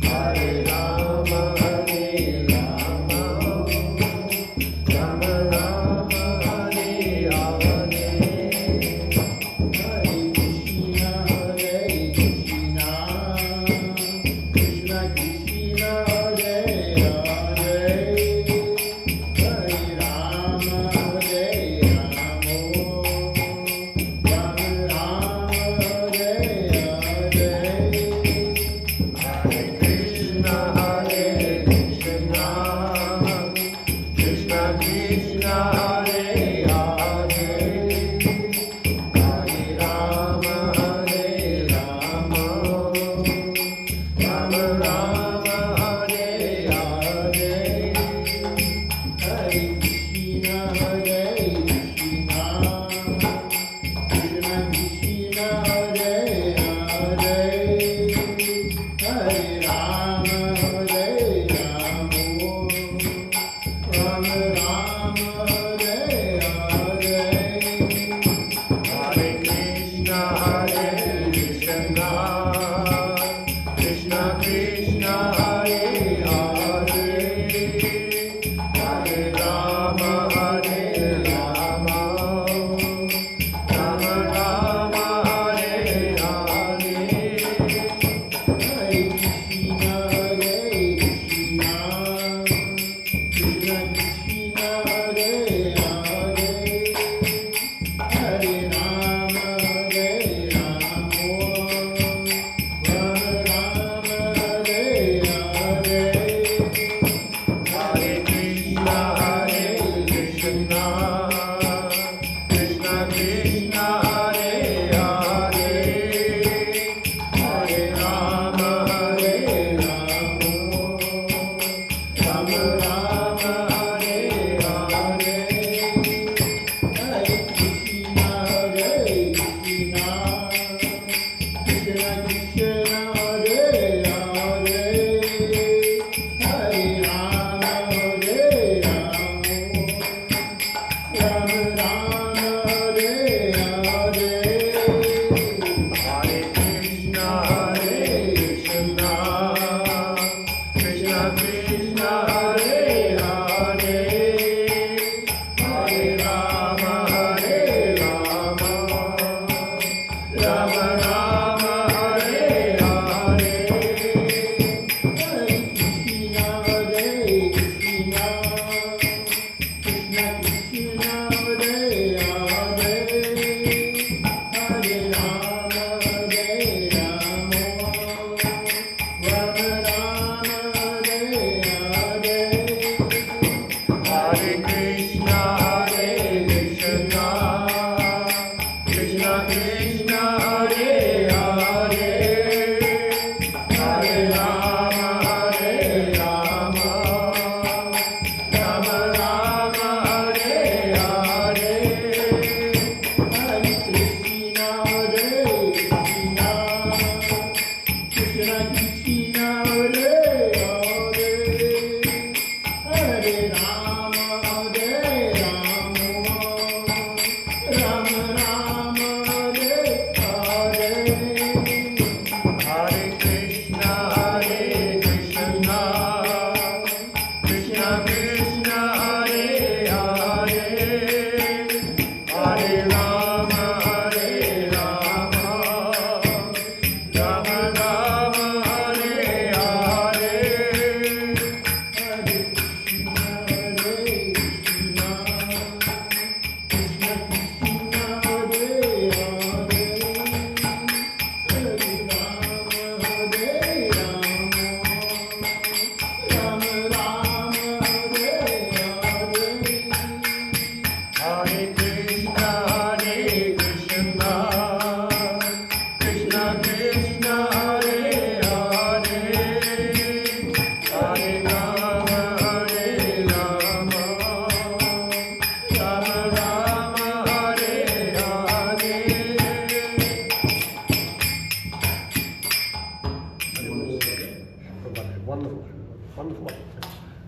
Hare Rama, Hare Rama, Wonderful.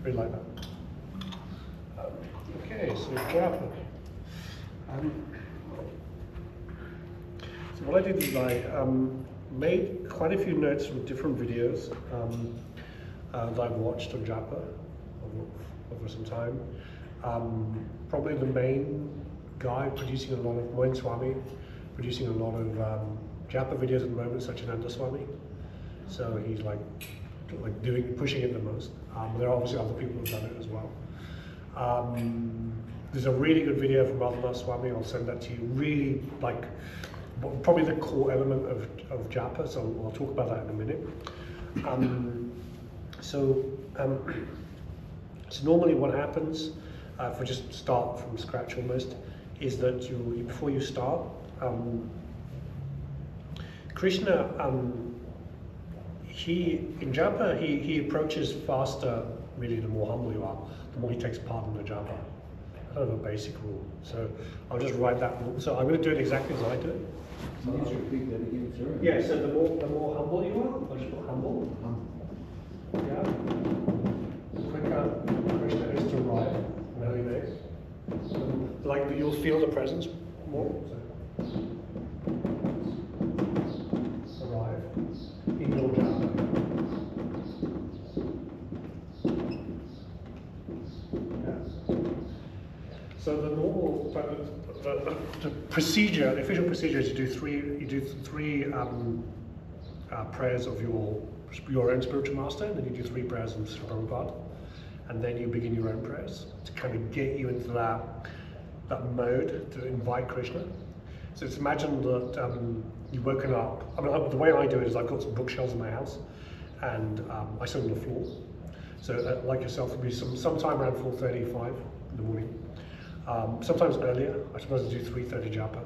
Really like that. Okay, so Japa. So what I did is I made quite a few notes from different videos that I've watched on Japa over some time. Probably the main guy producing a lot of Moin Swami, producing a lot of Japa videos at the moment, such as Nanda Swami. So he's like pushing it the most. There are obviously other people who've done it as well. There's a really good video from Radhanath Swami. I'll send that to you. Really like probably the core element of Japa. So I'll talk about that in a minute. So normally what happens, if we just start from scratch almost, is that before you start, Krishna, in Japa, he approaches faster, really, the more humble you are, the more he takes part in the Japa. Kind of a basic rule. So I'll just write that rule. So I'm going to do it exactly as I do it. Can you just repeat that again, sir? Yeah, so the more humble you are, much more humble. Yeah. The quicker Krishna is to arrive in holy days. Like you'll feel the presence more. So, arrive in your japa. Yeah. So the normal, the procedure, the official procedure is you do three prayers of your own spiritual master, and then you do 3 prayers of Sri Prabhupada, and then you begin your own prayers to kind of get you into that mode to invite Krishna. So just imagine that you've woken up. I mean, the way I do it is I've got some bookshelves in my house, and I sit on the floor. So like yourself, it'll be sometime around 4:35 in the morning. Sometimes earlier. I suppose I do 3:30 japa.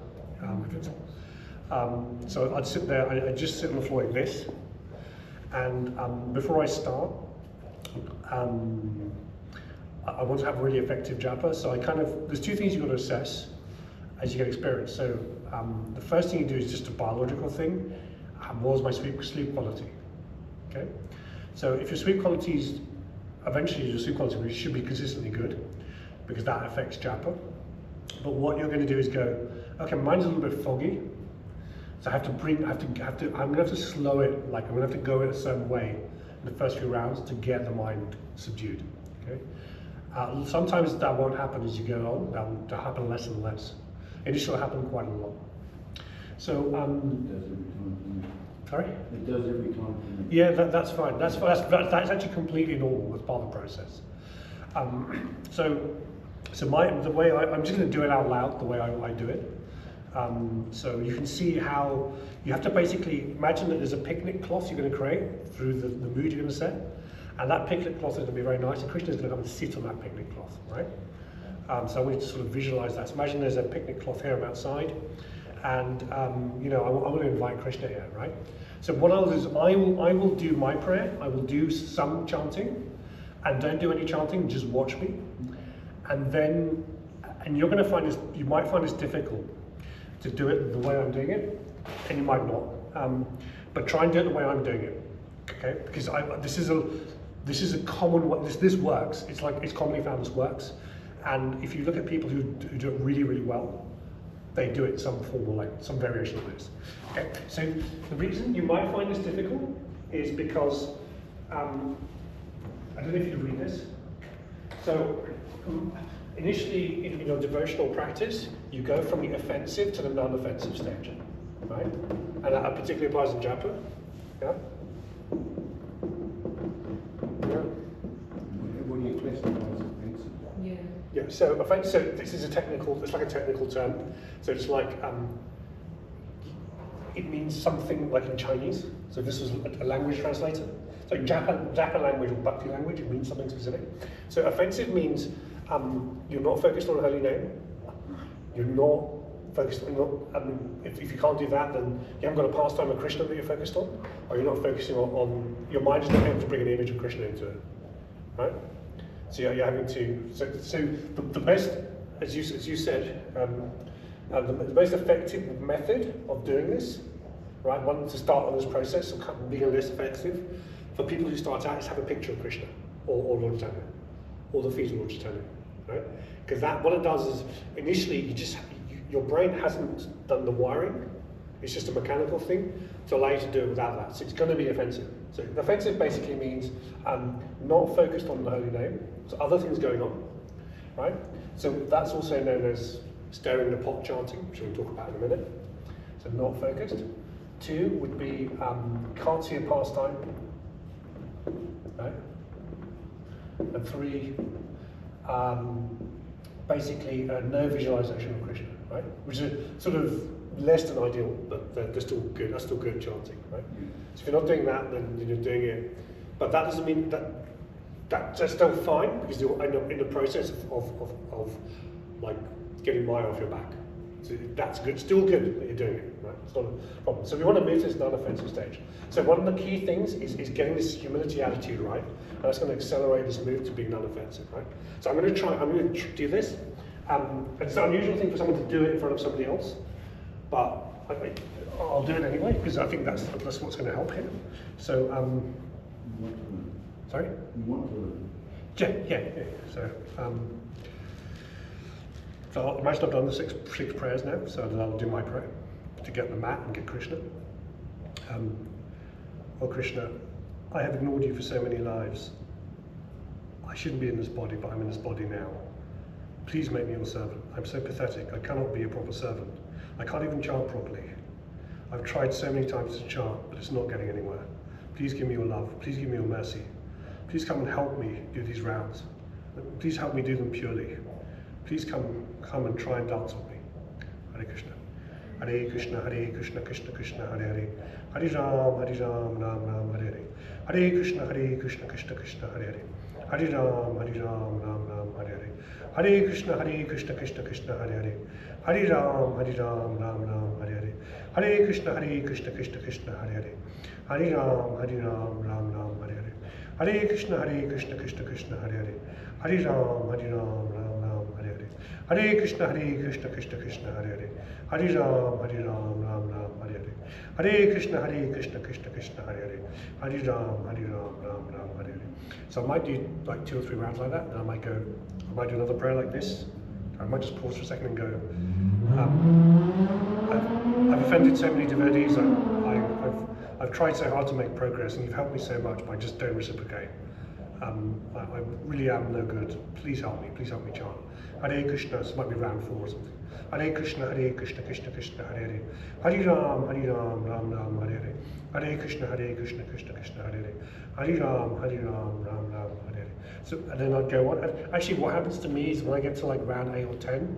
So I'd sit there. I just sit on the floor like this. And before I start, I want to have a really effective japa. So there's 2 things you've got to assess as you get experience. So the first thing you do is just a biological thing. What is my sleep quality? Okay. So if your sleep quality is, eventually your sleep quality should be consistently good, because that affects japa. But what you're going to do is go, okay, mine's a little bit foggy. So I'm going to have to slow it, like I'm going to have to go in a certain way in the first few rounds to get the mind subdued, okay? Sometimes that won't happen as you go on, that will happen less and less. Initially it'll happen quite a lot. So, it does every time. Sorry? It does every time. Yeah, that's fine. That's actually completely normal. That's part of the process. So the way I'm just going to do it out loud the way I do it. So you can see how you have to basically imagine that there's a picnic cloth you're going to create through the mood you're going to set, and that picnic cloth is going to be very nice, and Krishna is going to come and sit on that picnic cloth, right? So I want you to sort of visualize that. So imagine there's a picnic cloth here, I'm outside, and I want to invite Krishna here, right? So what I'll do is I will do my prayer, I will do some chanting, and don't do any chanting, just watch me, and you're going to find this, you might find this difficult to do it the way I'm doing it, and you might not. But try and do it the way I'm doing it, okay? Because this is a common way. This works. It's commonly found this works. And if you look at people who do it really, really well, they do it in some form or like some variation of this. Okay. So the reason you might find this difficult is because I don't know if you read this. So. Initially, in your devotional practice, you go from the offensive to the non-offensive stage, right? And that particularly applies in japa. Yeah. Yeah. What do you classify as offensive? Yeah. Yeah. So offensive. So this is it's like a technical term. So it's like it means something like in Chinese. So this is a language translator. So Japa language or Bhakti language, it means something specific. So offensive means you're not focused on a holy name. You're not focused on, if you can't do that, then you haven't got a pastime of Krishna that you're focused on, or you're not focusing on your mind is not able to bring an image of Krishna into it, right? So you're having to, so the best, as you said, the most effective method of doing this, right, one to start on this process of becoming less effective, for people who start out is have a picture of Krishna. or Lord Chaitanya, or the feet of Lord Chaitanya, right? Because that, what it does is, initially, your brain hasn't done the wiring, it's just a mechanical thing to allow you to do it without that. So it's going to be offensive. So offensive basically means not focused on the holy name, so other things going on, right? So that's also known as stirring the pot chanting, which we'll talk about in a minute. So not focused. 2 would be can't see a pastime, right? And 3, basically no visualization of Krishna, right? Which is sort of less than ideal, but they're still good. That's still good chanting, right? So if you're not doing that, then you're doing it. But that doesn't mean that's still fine, because you're in the process of like getting Maya off your back. So that's good, still good that you're doing it, right? It's not a problem. So we want to move to this non-offensive stage. So one of the key things is getting this humility attitude right, and that's going to accelerate this move to being non-offensive, right? So I'm going to do this. It's an unusual thing for someone to do it in front of somebody else, but I'll do it anyway, because I think that's what's going to help here. So, You want to learn. sorry? You want to learn. Yeah. So imagine I've done the six prayers now, so then I'll do my prayer to get the mat and get Krishna. Oh Krishna, I have ignored you for so many lives. I shouldn't be in this body, but I'm in this body now. Please make me your servant. I'm so pathetic, I cannot be a proper servant. I can't even chant properly. I've tried so many times to chant, but it's not getting anywhere. Please give me your love, please give me your mercy. Please come and help me do these rounds. Please help me do them purely. Please come and try and dance with me. Hare Krishna. Hare Krishna, Krishna Krishna, Hare Hare. Hare Ram, Ram Ram, Hare Hare. Hare Krishna, Krishna Krishna, Hare Hare. Hare Ram, Ram Ram, Hare Hare. Hare Krishna, Krishna Krishna, Hare Hare. Hare Ram, Ram Ram, Hare Hare. Hare Krishna, Krishna Krishna, Hare Hare. Hare Ram, Ram Ram, Hare Hare. Hare Krishna, Krishna Krishna, Hare Hare. Hare Ram, Ram Ram, Hare Hare. Hare Krishna, Krishna Krishna, Hare Hare. Hare Ram, Ram Ram, Hare Hare. Hare Krishna, Krishna Krishna, Hare Hare. Hare Ram, Ram Hare Hare. So I might do like 2 or 3 rounds like that, and I might do another prayer like this. I might just pause for a second and go. I've offended so many devotees. I've tried so hard to make progress, and you've helped me so much, but I just don't reciprocate. I really am no good. Please help me chant. Hare Krishna, this might be round 4 or something. Hare Krishna, Krishna Krishna, Hare Hare. Hare Ram, Ram Ram, Hare Hare. Hare Krishna, Krishna Krishna, Hare Hare. Hare Ram, Ram Ram, Hare Hare. So, and then I'd go on. Actually, what happens to me is when I get to like round 8 or 10,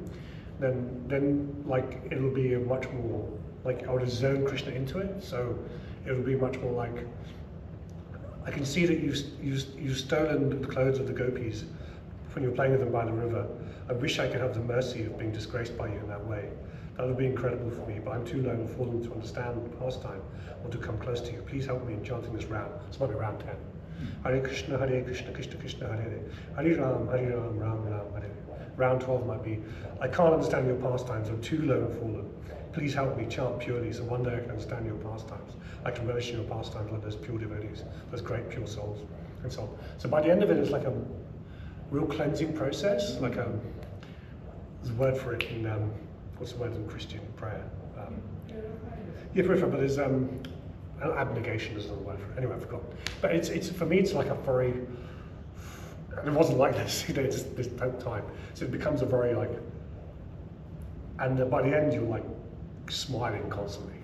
then like it'll be a much more, like I would have zoned Krishna into it. So it'll be much more like, I can see that you've stolen the clothes of the gopis when you're playing with them by the river. I wish I could have the mercy of being disgraced by you in that way. That would be incredible for me, but I'm too low and fallen to understand the pastime or to come close to you. Please help me in chanting this round. This might be round 10. Hare Krishna, Krishna Krishna, Hare Hare. Hare Ram, Ram Ram, Hare Hare. Round 12 might be, I can't understand your pastimes, I'm too low and fallen. Please help me chant purely, so one day I can understand your pastimes. I can relish in your pastimes like those pure devotees, those great pure souls, and so on. So by the end of it, it's like a real cleansing process, like there's a word for it in, what's the word in Christian prayer? Yeah, purification, but there's abnegation is another word for it. Anyway, I forgot. But it's for me, it's like a very, and it wasn't like this, it's this time. So it becomes a very like, and by the end you're like smiling constantly.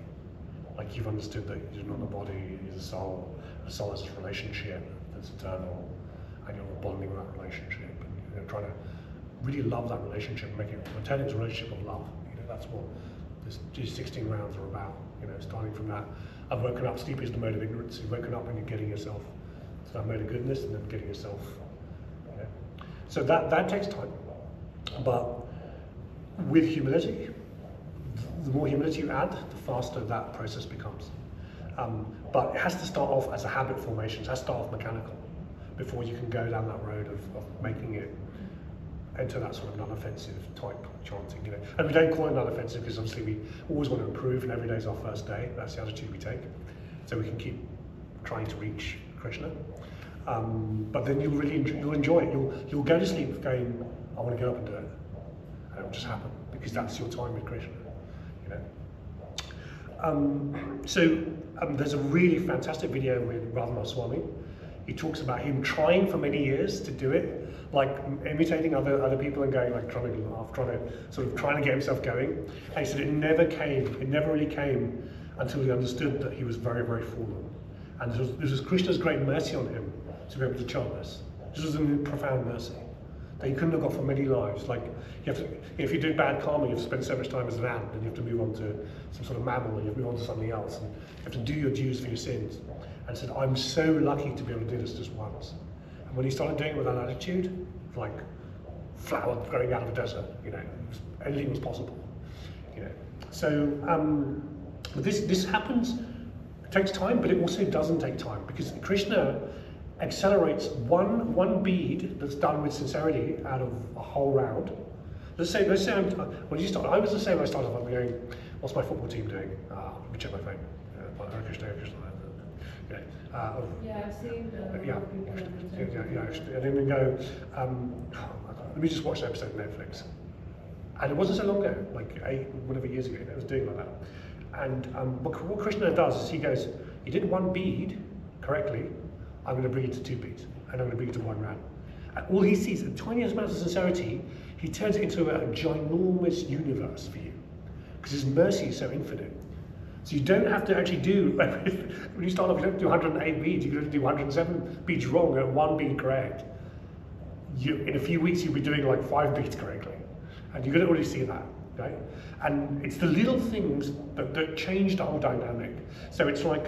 Like you've understood that you're not a body, you're a soul. The soul is a relationship that's eternal, and you're bonding with that relationship, and you're trying to really love that relationship, and make it, turn it into a relationship of love. That's what these 16 rounds are about. Starting from that, I've woken up. Sleep is the mode of ignorance. You've woken up and you're getting yourself to that mode of goodness, and then getting yourself. So that takes time, but with humility, the more humility you add, the faster that process becomes. But it has to start off as a habit formation. It has to start off mechanical before you can go down that road of making it enter that sort of non-offensive type chanting. And we don't call it non-offensive because obviously we always want to improve, and every day is our first day. That's the attitude we take, so we can keep trying to reach Krishna. But then you'll enjoy it. You'll go to sleep going, I want to get up and do it, and it will just happen because that's your time with Krishna. You know. There's a really fantastic video with Radhanath Swami. He talks about him trying for many years to do it, like imitating other people and going like trying to laugh, trying to get himself going. And he said it never really came until he understood that he was very, very fallen. And this was Krishna's great mercy on him to be able to chant this. This was a profound mercy that he couldn't have got for many lives. Like you have to, if you do bad karma, you have to spend so much time as an ant, and you have to move on to some sort of mammal, and you have to move on to something else, and you have to do your dues for your sins. And said, I'm so lucky to be able to do this just once. And when he started doing it with that attitude, like flower growing out of a desert, you know, anything was possible, you know. So this happens. It takes time, but it also doesn't take time because Krishna accelerates one bead that's done with sincerity out of a whole round. Let's say when you start, I was the same when I started. I'm going, what's my football team doing? Let me check my phone. Hare Krishna, Hare Krishna. Yeah, I've seen yeah, and then we go, let me just watch an episode of Netflix. And it wasn't so long ago, like 8 whatever years ago, I was doing like that. And what Krishna does is he goes, you did one bead correctly, I'm going to bring you to 2 beads, and I'm going to bring you to 1 round. And all he sees, the tiniest amount of sincerity, he turns it into a ginormous universe for you. Because his mercy is so infinite. So you don't have to actually do, when you start off, you don't do 108 beads, you're going to do 107 beads wrong and 1 bead correct. In a few weeks, you'll be doing like 5 beads correctly. And you're going to already see that, right? And it's the little things that change the whole dynamic. So it's like,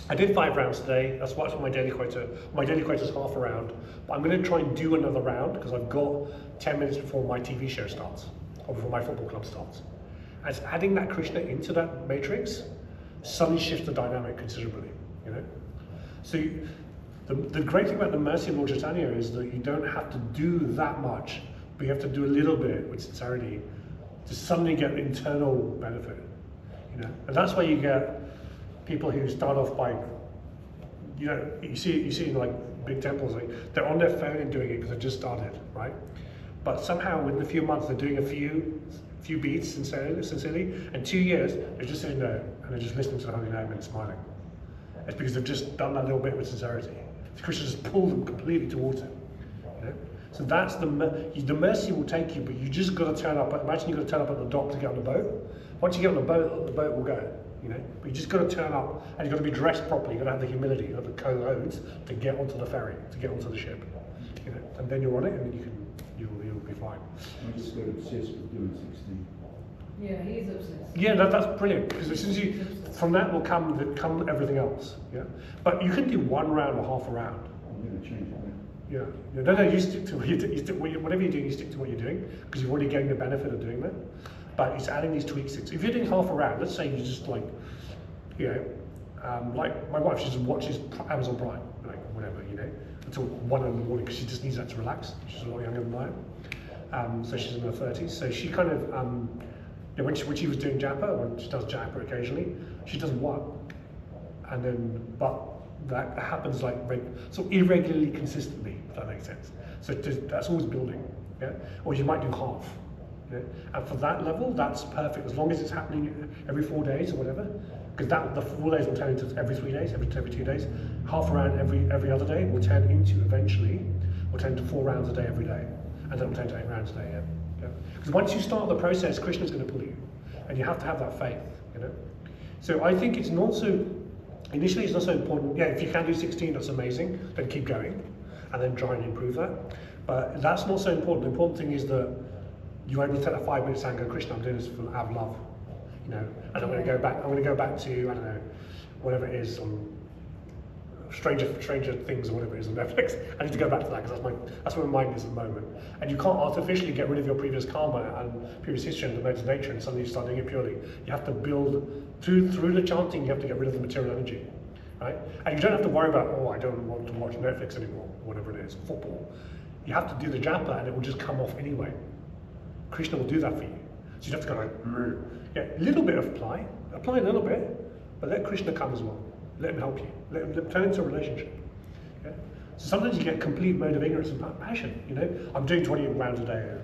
I did 5 rounds today, that's what's my daily quota. My daily quota is half a round, but I'm going to try and do another round because I've got 10 minutes before my TV show starts, or before my football club starts. As adding that Krishna into that matrix suddenly shifts the dynamic considerably, you know? So the great thing about the mercy of Lord Chaitanya is that you don't have to do that much, but you have to do a little bit with sincerity to suddenly get internal benefit, you know? And that's why you get people who start off by, you know, you see in like big temples, like they're on their phone and doing it because they just started, right? But somehow within a few months they're doing a few beats sincerely, and 2 years they're just sitting there and they're just listening to the holy name and smiling. It's because they've just done that little bit with sincerity. The Krishna just pulled them completely towards it. You know? So that's the mercy will take you, but you just got to turn up. Imagine you've got to turn up at the dock to get on the boat. Once you get on the boat will go. You know, but you just got to turn up, and you've got to be dressed properly. You've got to have the humility, you've got the codes to get onto the ferry, to get onto the ship. You know, and then you're on it, and then you'll be fine. I just got obsessed with doing 16. Yeah, he's obsessed. Yeah, that's brilliant, because as soon as you, from that will come everything else. Yeah, but you can do 1 round or half a round. I'm going to change it now. Yeah, no, you stick to what you do. Whatever you're doing, you stick to what you're doing, because you've already gained the benefit of doing that. But it's adding these tweaks. If you're doing half a round, let's say you just like, you know, like my wife, she just watches Amazon Prime, like whatever, you know, until 1 in the morning, because she just needs that to relax. She's a lot younger than I am, so she's in her 30s. So she kind of, yeah, when she was doing Japa, when she does Japa occasionally, she does 1, and then but that happens like sort of irregularly, consistently, if that makes sense. So that's always building, yeah. Or you might do half. Yeah? And for that level, that's perfect, as long as it's happening every 4 days or whatever, because the 4 days will turn into every 3 days, every 2 days. Half a round every other day will turn into, eventually, will turn to 4 rounds a day every day, and then will turn to 8 rounds a day, yeah. Because once you start the process, Krishna's going to pull you, and you have to have that faith, you know. So I think it's not so, initially it's not so important, yeah, if you can do 16, that's amazing, then keep going, and then try and improve that. But that's not so important. The important thing is that you're able to take that 5 minutes and go, Krishna, I'm doing this out of love, you know, and I'm going to go back to, I don't know, whatever it is, on Stranger Things or whatever it is on Netflix. I need to go back to that because that's where my mind is at the moment. And you can't artificially get rid of your previous karma and previous history and the modes of nature and suddenly you start doing it purely. You have to build, through the chanting, you have to get rid of the material energy, right? And you don't have to worry about, oh, I don't want to watch Netflix anymore, whatever it is, football. You have to do the japa and it will just come off anyway. Krishna will do that for you. So you have to go like, yeah, a little bit of apply a little bit, but let Krishna come as well. Let him help you. Let him turn into a relationship. Yeah? So sometimes you get complete mode of ignorance and passion. You know, I'm doing 20 rounds a day.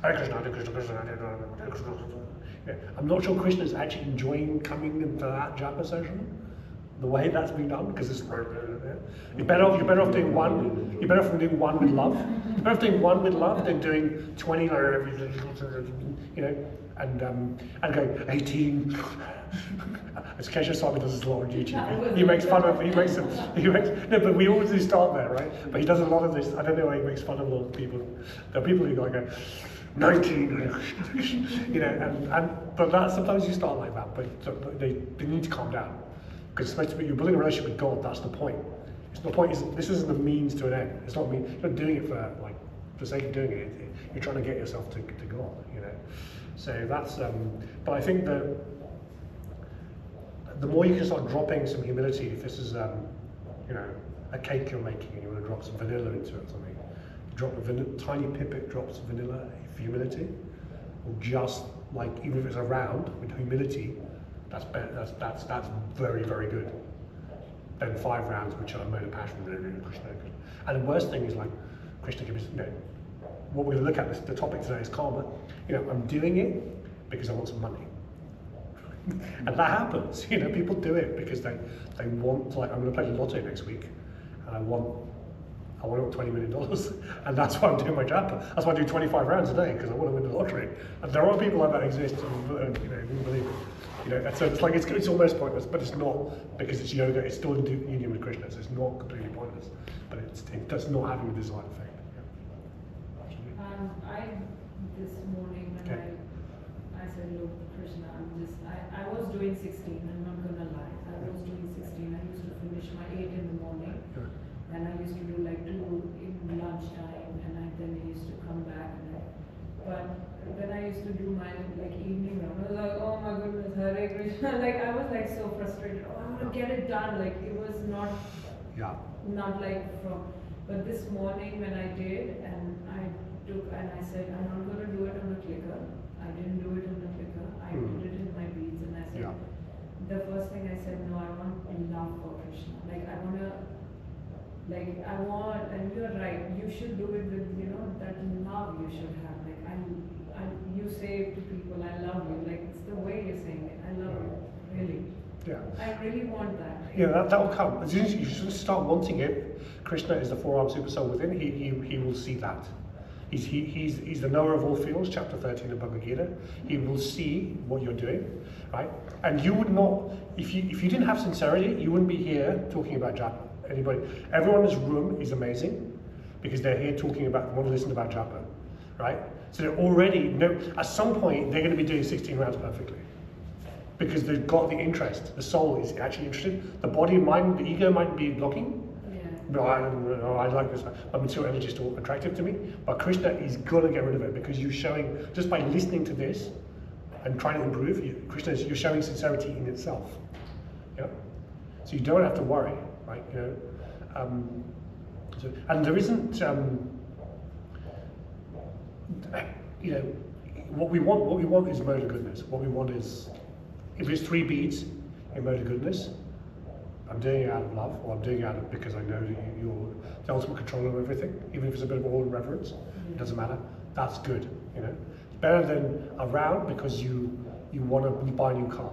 Hare Krishna, Hare Krishna, Krishna, Hare Krishna, Hare Krishna. Yeah. I'm not sure Krishna is actually enjoying coming into that japa session, the way that's been done, because it's you're better off doing one. You're better off doing one with love. You're better off doing one with love than doing 20, you know, and going 18. As Kesha Swami does this a lot on YouTube. He makes fun of. No, but we always do start there, right? But he does a lot of this. I don't know why he makes fun of a lot of people. There are people who go 19, you know, but that sometimes you start like that, but they need to calm down. Because it's supposed to be, you're building a relationship with God, that's the point. The point is, this isn't the means to an end. It's not you're not doing it for the sake of doing it. You're trying to get yourself to God, you know. So that's, but I think that the more you can start dropping some humility, if this is, you know, a cake you're making and you want to drop some vanilla into it or something, drop tiny pipit drops of vanilla for humility, or just even if it's a round with humility, that's very, very good. Then 5 rounds which are mode of passion, Krishna. And the worst thing is Krishna gives, you know, what we're going to look at, the topic today is karma. You know, I'm doing it because I want some money. And that happens, you know, people do it because they want, I'm going to play the lotto next week, and I want $20 million, and that's why I'm doing my japa. That's why I do 25 rounds a day, because I want to win the lottery. And there are people like that exist, and you know, wouldn't believe it. You know, and so it's almost pointless, but it's not, because it's yoga. It's still in union with Krishna, so it's not completely pointless. But it does not have a desired effect. I this morning when I said, look, Krishna, I was doing 16. I'm not gonna lie. I was doing 16. I used to finish my 8 in the morning. And I used to do 2 in lunchtime, and then I used to come back. But when I used to do my evening round, I was like, oh my goodness, Hare Krishna. I was so frustrated. Oh, I want to get it done. It was not from. But this morning when I did, and I said, I'm not going to do it on the clicker. I didn't do it on the clicker. I did it in my beads, and I said, the first thing I said, no, I want love for Krishna. I want, and you're right, you should do it with, that love you should have. You say to people, I love you, it's the way you're saying it, I love you, really. Yeah. I really want that. Yeah, that will come. As soon as you start wanting it, Krishna is the 4-armed super soul within, he will see that. He's the knower of all fields, chapter 13 of Bhagavad Gita. He will see what you're doing, right? And you would not, if you didn't have sincerity, you wouldn't be here talking about japa. Everyone in this room is amazing because they're here talking about, want to listen about japa, right? So they already know, at some point, they're going to be doing 16 rounds perfectly because they've got the interest. The soul is actually interested. The body, mind, the ego might be blocking. No, I like this. My material energy is still attractive to me, but Krishna is going to get rid of it because you're showing, just by listening to this and trying to improve, you're showing sincerity in itself. Yeah. So you don't have to worry, right? And there isn't, what we want is mode of goodness. What we want is, if it's 3 beads in mode of goodness, I'm doing it out of love, or I'm doing it because I know that you're the ultimate controller of everything, even if it's a bit of awe and reverence, it doesn't matter. That's good, It's better than a round because you want to buy a new car,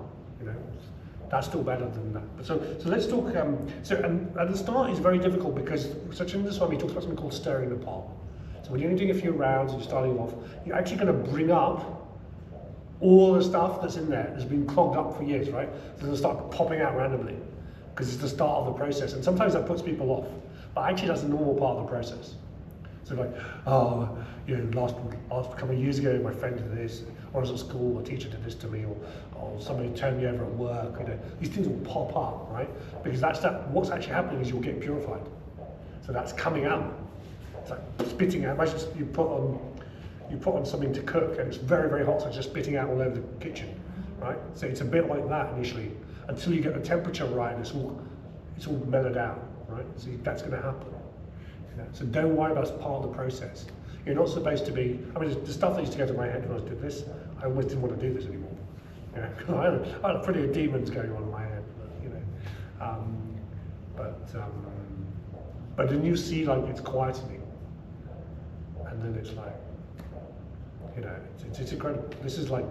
That's still better than that. But so let's talk. And at the start, it's very difficult because Sachinda Swami talks about something called stirring the pot. So when you're doing a few rounds and you're starting off, you're actually going to bring up all the stuff that's in there that's been clogged up for years, right? It's going to start popping out randomly because it's the start of the process, and sometimes that puts people off. But actually, that's a normal part of the process. So last couple of years ago, my friend did this. When I was at school, a teacher did this to me, or somebody turned me over at work. These things will pop up, right? Because what's actually happening is you're getting purified. So that's coming out. It's like spitting out. Imagine you put on something to cook, and it's very, very hot, so it's just spitting out all over the kitchen, right? So it's a bit like that initially, until you get the temperature right, and it's all mellowed out, right? So that's going to happen. So don't worry about it as part of the process. You're not supposed to be, the stuff that used to go to my head when I did this, I always didn't want to do this anymore. I had pretty demons going on in my head, But then you see like it's quietening, and then it's like, you know, it's incredible. This is like,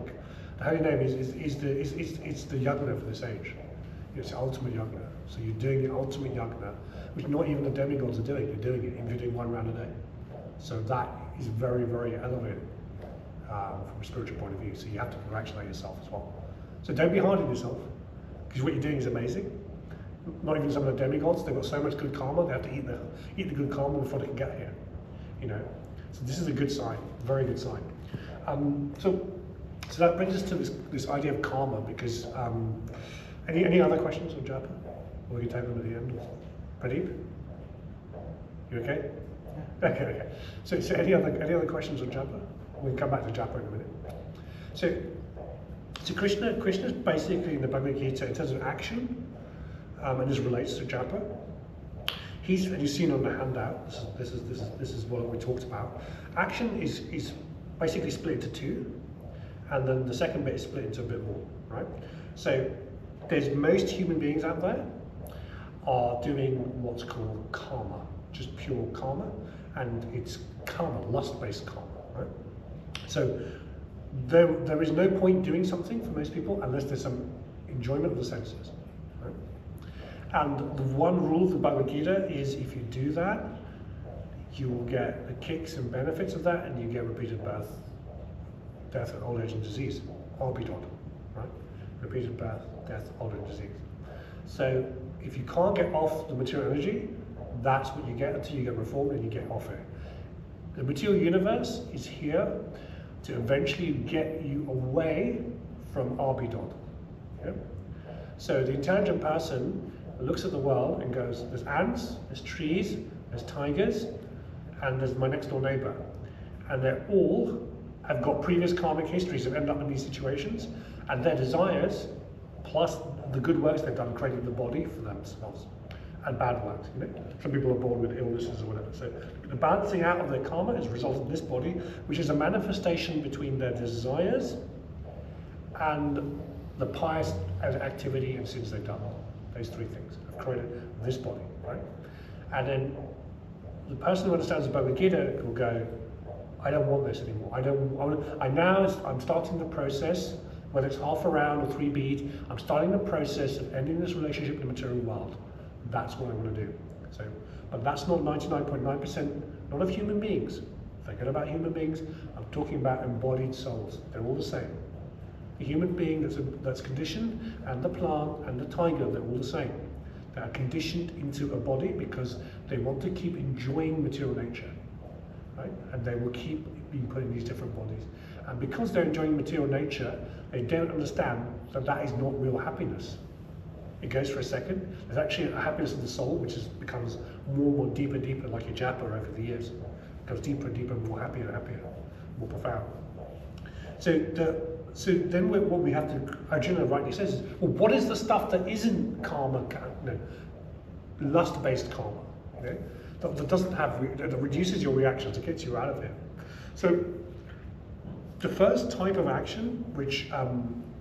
the holy name is the yagna for this age. It's the ultimate yagna. So you're doing the ultimate yagna, which not even the demigods are doing. You're doing it, if you're doing 1 round a day. So that is very, very elevated from a spiritual point of view. So you have to congratulate yourself as well. So don't be hard on yourself, because what you're doing is amazing. Not even some of the demigods, they've got so much good karma, they have to eat the good karma before they can get here. You know, so this is a good sign, very good sign. So that brings us to this idea of karma, because any other questions on Japa? Or we can take them at the end. Pradeep? You okay? Yeah. Okay. So any other questions on Japa? We can come back to Japa in a minute. So Krishna's basically in the Bhagavad Gita in terms of action, and this relates to Japa. And you've seen on the handout, this is what we talked about. Action is basically split into 2, and then the second bit is split into a bit more, right? So there's most human beings out there are doing what's called karma, just pure karma, and it's karma, lust-based karma, right? So there is no point doing something for most people unless there's some enjoyment of the senses, right? And the one rule of the Bhagavad Gita is if you do that, you will get the kicks and benefits of that, and you get repeated birth, death, and old age and disease. Abhidot, right? Repeated birth, death, old age and disease. So if you can't get off the material energy, that's what you get until you get reformed and you get off it. The material universe is here to eventually get you away from Abhidot. Yeah? So the intelligent person looks at the world and goes, there's ants, there's trees, there's tigers, and there's my next door neighbor. And they all have got previous karmic histories and end up in these situations, and their desires, plus the good works they've done, created the body for themselves, and bad works. You know? Some people are born with illnesses or whatever. So the balancing out of their karma has resulted in this body, which is a manifestation between their desires and the pious activity and sins they've done. Those 3 things have created this body, right? And then the person who understands the Bhagavad Gita will go, I don't want this anymore. I'm starting the process, whether it's half a round or 3 beads, I'm starting the process of ending this relationship in the material world. That's what I want to do. So, but that's not 99.9%, not of human beings. Forget about human beings. I'm talking about embodied souls. They're all the same. The human being that's conditioned, and the plant, and the tiger, they're all the same. They are conditioned into a body because they want to keep enjoying material nature, right? And they will keep being put in these different bodies. And because they're enjoying material nature, they don't understand that that is not real happiness. It goes for a second. There's actually a happiness of the soul, which becomes more and more deeper, like a japa over the years. It goes deeper and deeper, more happier and happier, more profound. So then what we have to, Arjuna rightly says, is, well, what is the stuff that isn't karma, lust-based karma, okay? That doesn't have, that reduces your reactions, it gets you out of it. So the first type of action which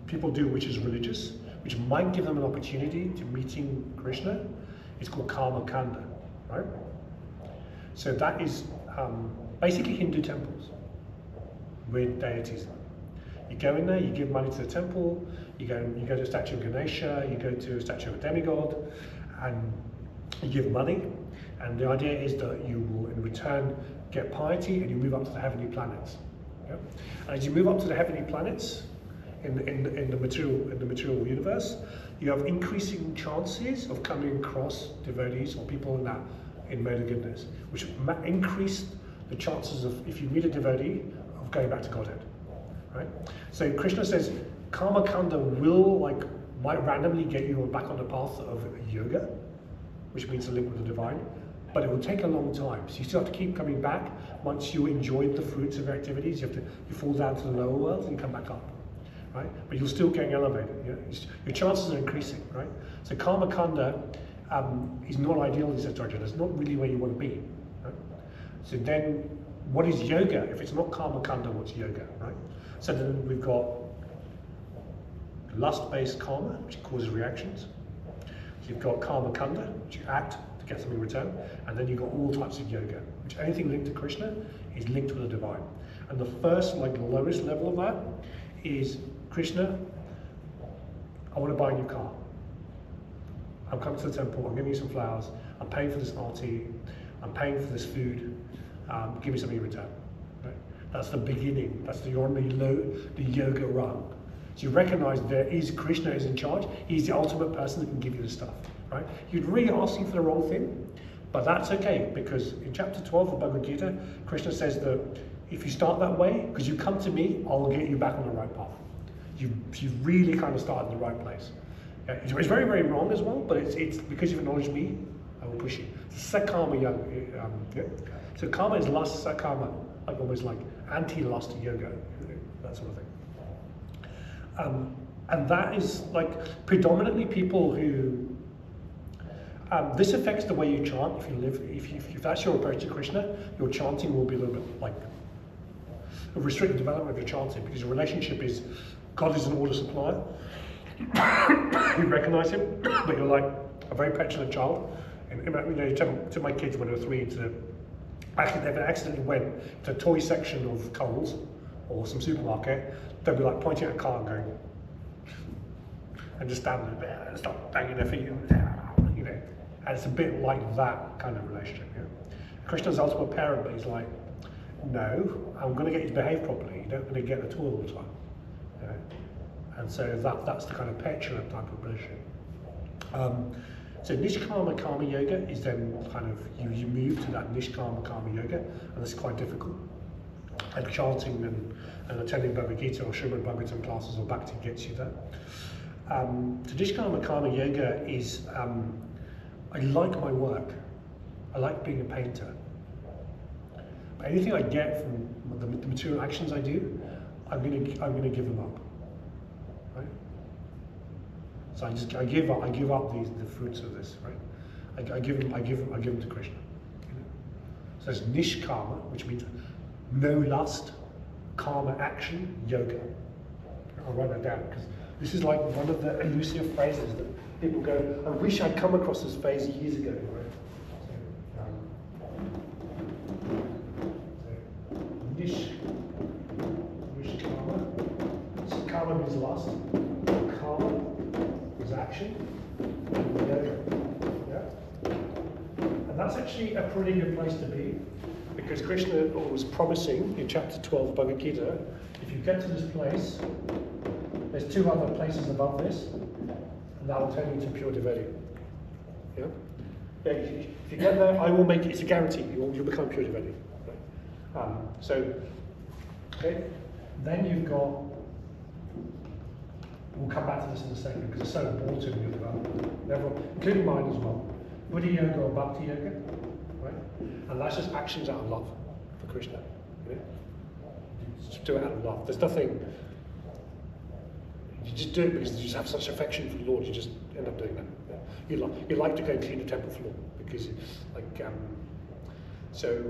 people do, which is religious, which might give them an opportunity to meeting Krishna, is called karma kanda, right? So that is basically Hindu temples with deities. You go in there, you give money to the temple, you go to a statue of Ganesha, you go to a statue of a demigod, and you give money. And the idea is that you will, in return, get piety, and you move up to the heavenly planets. Yeah? And as you move up to the heavenly planets in the material universe, you have increasing chances of coming across devotees or people in mode of goodness, which increase the chances of, if you meet a devotee, of going back to Godhead. Right? So Krishna says karma kanda might randomly get you back on the path of yoga, which means a link with the divine, but it will take a long time. So you still have to keep coming back. Once you enjoyed the fruits of your activities, you fall down to the lower world and you come back up, right? But you're still getting elevated. You know? Your chances are increasing, right? So karma kanda is not ideal, he says to Arjuna. It's not really where you want to be, right? So then, what is yoga? If it's not karma kanda, what's yoga, right? So then we've got lust-based karma, which causes reactions. You've got karma kanda, which you act to get something in return. And then you've got all types of yoga, which anything linked to Krishna is linked with the divine. And the first, like lowest level of that is Krishna, I want to buy a new car. I'm coming to the temple, I'm giving you some flowers, I'm paying for this arti, I'm paying for this food, give me something in return. Right? That's the beginning, you're on the yoga rung. So you recognize Krishna is in charge, he's the ultimate person that can give you the stuff. Right? You'd really asking for the wrong thing, but that's okay, because in chapter 12 of Bhagavad Gita, Krishna says that if you start that way, because you come to me, I'll get you back on the right path. You've really kind of started in the right place. Yeah, it's very, very wrong as well, but it's because you've acknowledged me, I will push you. It's Sakkama yoga. Yeah? So karma is lust, sakkama, like almost like anti-lust yoga, that sort of thing. And that is like predominantly people who, this affects the way you chant. If that's your approach to Krishna, your chanting will be a little bit like a restricted development of your chanting, because your relationship is God is an order supplier. You recognize him, but you're like a very petulant child. And you know, to my kids when they were 3, actually they accidentally went to a toy section of Coles or some supermarket. They'd be like pointing at a car and going, and just standing there and start banging their feet, you know. And it's a bit like that kind of relationship. Yeah? Krishna's ultimate parent, but he's like, no, I'm going to get you to behave properly. You don't want to get the toy all the time. You know? And so that's the kind of petulant type of relationship. So Nishkama Karma Yoga is then kind of, you move to that Nishkama Karma Yoga, and it's quite difficult. And chanting and attending Bhagavad Gita or Srimad Bhagavatam classes or Bhakti gets you there. So Nishkama Karma Yoga is, I like my work. I like being a painter. But anything I get from the material actions I do, I'm gonna give them up. Right? So I give up the fruits of this, right? I give them to Krishna. So it's nishkama, which means no lust, karma action, yoga. I'll write that down because this is like one of the elusive phrases that people go, I wish I'd come across this phrase years ago, right? Nishkama. So karma means lust. Karma is action. Yoga. Yeah? And that's actually a pretty good place to be, because Krishna was promising in chapter 12 of Bhagavad Gita, if you get to this place, there's 2 other places above this, and that will turn you into pure devotee. Yeah? Yeah, if you get there, I will make it, it's a guarantee, you'll become pure devotee. Right? Okay, then you've got, we'll come back to this in a second because it's so important in your development, everyone, including mine as well. Buddha yoga or Bhakti yoga, right? And that's just actions out of love for Krishna. You know? Just do it out of love. There's nothing, you just do it because you just have such affection for the Lord, you just end up doing that. Yeah? You like to go and clean the temple floor because, like, so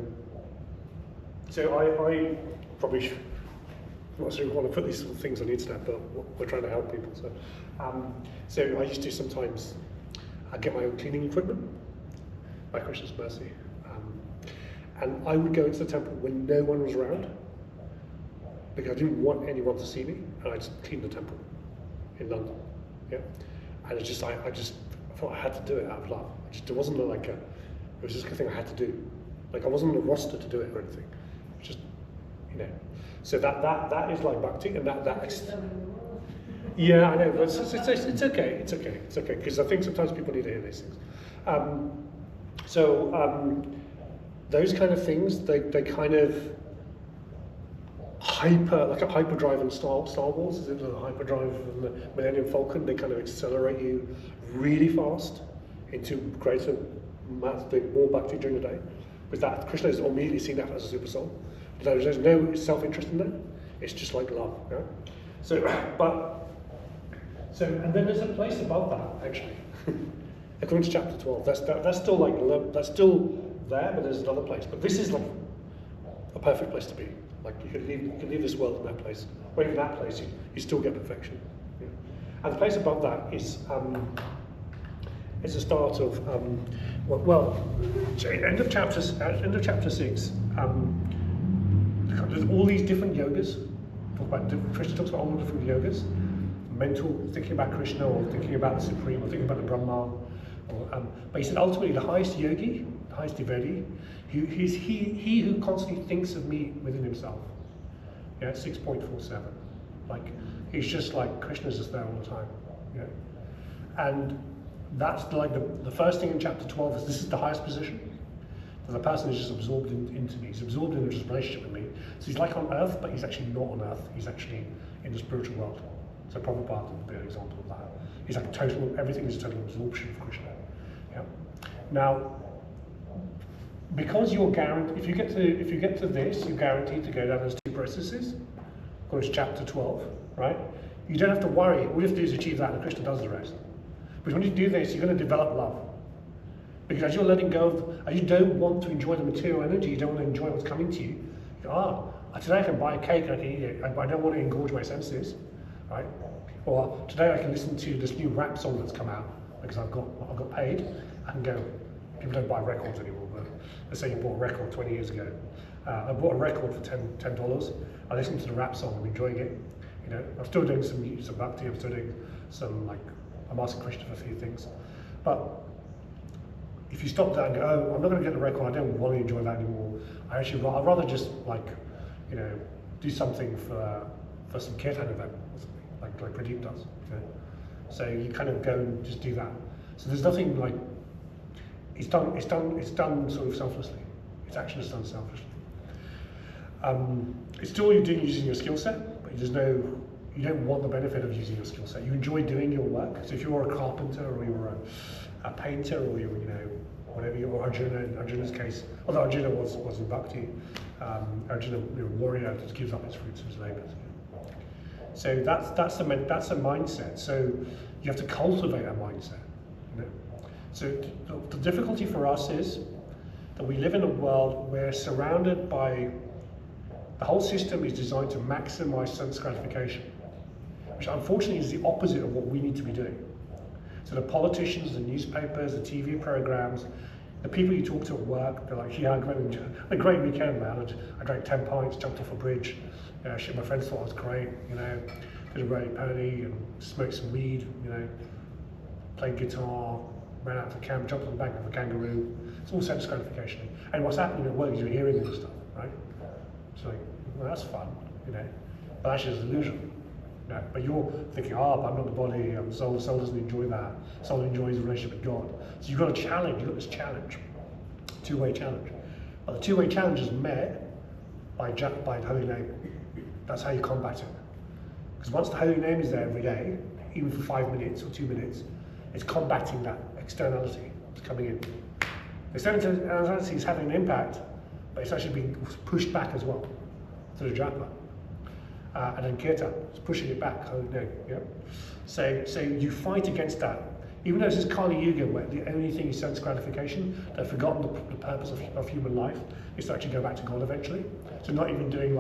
I probably not necessarily want to put these sort of things on the internet, but we're trying to help people. So I used to sometimes, I'd get my own cleaning equipment, by Krishna's mercy. And I would go into the temple when no one was around, because I didn't want anyone to see me, and I just cleaned the temple in London. Yeah, and it's just I thought I had to do it out of love. It wasn't like it was just a thing I had to do. Like I wasn't on a roster to do it or anything. It was just, you know. So that is like Bhakti, and yeah, I know, but it's okay, because I think sometimes people need to hear these things. Those kind of things, they kind of like a hyperdrive in Star Wars, is it the hyperdrive and the Millennium Falcon? They kind of accelerate you really fast into greater, more Bhakti during the day. With that, Krishna is immediately seen that as a super soul. There's no self-interest in that. It's just like love. Yeah? And then there's a place above that, actually. According to chapter 12, that's still like love, that's still there, but there's another place. But this is like a perfect place to be. Like you can leave this world in that place. Or even that place, you still get perfection. Yeah? And the place above that is It's the start of end of chapter 6. There's all these different yogas. Krishna talks about all the different yogas. Mental, thinking about Krishna, or thinking about the Supreme, or thinking about the Brahman. But he said ultimately the highest yogi, the highest devotee, he who constantly thinks of me within himself. Yeah, 6.47. Like he's just like Krishna's just there all the time. Yeah, and that's like the first thing in chapter 12 is this is the highest position. The person is just absorbed into me. He's absorbed in his relationship with me. So he's like on earth, but he's actually not on earth. He's actually in the spiritual world. So Prabhupada would be an example of that. He's like total, everything is a total absorption of Krishna. Yeah. Now, because you're guaranteed, if you get to this, you're guaranteed to go down those two processes. According to chapter 12, right? You don't have to worry. All you have to do is achieve that, and Krishna does the rest. But when you do this, you're going to develop love. Because as you're letting go as you don't want to enjoy the material energy, you don't want to enjoy what's coming to you. You go, today I can buy a cake and I can eat it, but I don't want to engorge my senses, right? Or today I can listen to this new rap song that's come out because I've got paid. I can go. People don't buy records anymore, but let's say you bought a record 20 years ago. I bought a record for $10. I listened to the rap song. I'm enjoying it. You know, I'm still doing some Bhakti. I'm still doing some I'm asking Krishna for a few things, but if you stop that and go, oh, I'm not going to get the record, I don't want to enjoy that anymore. I'd rather just do something for some Kirtan event, or something, like Pradeep does. You know? So you kind of go and just do that. So there's nothing like it's done sort of selflessly. It's actually just done selfishly. It's still you're doing using your skill set, but you don't want the benefit of using your skill set. You enjoy doing your work. So if you're a carpenter or you're a painter or you're whatever you're, Arjuna in Arjuna's case, although Arjuna was in Bhakti, Arjuna, warrior, just gives up his fruits of his labours. So that's a mindset. So you have to cultivate that mindset. You know? So the difficulty for us is that we live in a world where surrounded by the whole system is designed to maximize sense gratification, which unfortunately is the opposite of what we need to be doing. So the politicians, the newspapers, the TV programs, the people you talk to at work, they're like, yeah, I had a great weekend, man. I drank 10 pints, jumped off a bridge. My friends thought I was great, did a rally pony and smoked some weed, played guitar, ran out to camp, jumped on the back of a kangaroo. It's all sense gratification. And what's happening at work is you're hearing all this stuff, right? It's like, well, that's fun, but actually it's an illusion. No, but you're thinking, but I'm not the body, soul doesn't enjoy that. Soul enjoys the relationship with God. So you've got a challenge, you've got this challenge, two-way challenge. But the two-way challenge is met by the holy name. That's how you combat it. Because once the holy name is there every day, even for 5 minutes or 2 minutes, it's combating that externality that's coming in. The externality is having an impact, but it's actually being pushed back as well through the japa. And then Kirtan, it's pushing it back. Yeah? So you fight against that. Even though this is Kali Yuga, where the only thing is sense gratification, they've forgotten the purpose of human life is to actually go back to God eventually. So not even doing